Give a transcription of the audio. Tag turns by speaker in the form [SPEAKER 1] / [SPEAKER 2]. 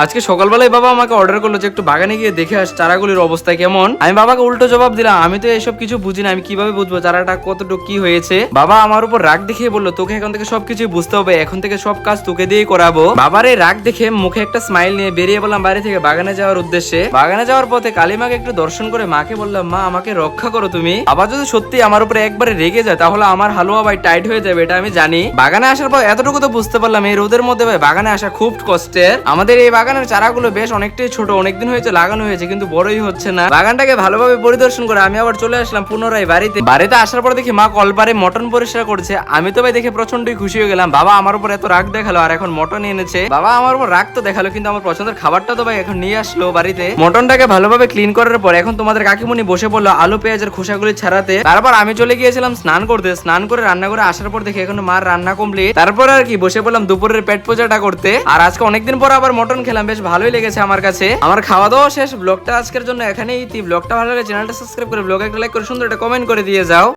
[SPEAKER 1] আজকে সকালবেলায় বাবা আমাকে অর্ডার করলো যে একটু বাগানে গিয়ে দেখে আস চারাগুলির অবস্থা কেমন। আমি বাবাকে উল্টো জবাব দিলাম, আমি তো এসব কিছু বুঝি না, আমি কিভাবে বুঝবো চারাটা কতটুকু কি হয়েছে। বাবা আমার উপর রাগ দেখিয়ে বললো, তোকে এখন থেকে সবকিছু বুঝতে হবে, এখন থেকে সব কাজ তোকে দিয়েই করাবো। বাবার এই রাগ দেখে মুখে একটা স্মাইল নিয়ে বেরিয়ে বললাম বাড়ি থেকে বাগানে যাওয়ার উদ্দেশ্যে। বাগানে যাওয়ার পথে কালিমাকে একটু দর্শন করে মাকে বললাম, মা আমাকে রক্ষা করো তুমি। বাবা যদি সত্যি আমার উপরে একবারে রেগে যায় তাহলে আমার হালুয়া ভাই টাইট হয়ে যাবে, এটা আমি জানি। বাগানে আসার পর এতটুকু তো বুঝতে পারলাম এই রোদের মধ্যে ভাই বাগানে আসা খুব কষ্টের। আমাদের এই বাগানের চারাগুলো বেশ অনেকটাই ছোট, অনেকদিন হয়েছে লাগানো হয়েছে কিন্তু বড়ই হচ্ছে না। বাগানটাকে ভালোভাবে পরিদর্শন করে আমি আবার চলে আসলাম পুনরায় বাড়িতে আসার পর দেখি মা কলপারে মটন পরিষ্কার করছে। আমি তো ভাই দেখে প্রচন্ডই খুশি হয়ে গেলাম, বাবা আমার উপর এত রাগ দেখালো আর এখন মটন এনেছে। বাবা আমার উপর রাগ তো দেখালো কিন্তু আমার পছন্দের খাবারটা তো ভাই এখন নিয়ে আসলো বাড়িতে। মটনটাকে ভালোভাবে ক্লিন করার পর এখন তোমাদের কাকিমুনি বসে পড়লো আলু পেঁয়াজের খোসাগুলি ছাড়াতে। তারপর আমি চলে গিয়েছিলাম স্নান করতে। স্নান করে রান্না করে আসার পর দেখি এখন মার রান্না কমপ্লিট। তারপর আর কি বসে পড়লাম দুপুরের পেট পূজাটা করতে। আর আজকে অনেকদিন পর আবার মটন খেলাম, বেশ ভালোই লেগেছে আমার কাছে। আমার খাওয়া দাওয়া শেষ, ব্লগটা আজকের জন্য এখানেই। ব্লগটা ভালো লাগে চ্যানেলটা সাবস্ক্রাইব করে ব্লগে একটা লাইক করে সুন্দর একটা কমেন্ট করে দিয়ে যাও।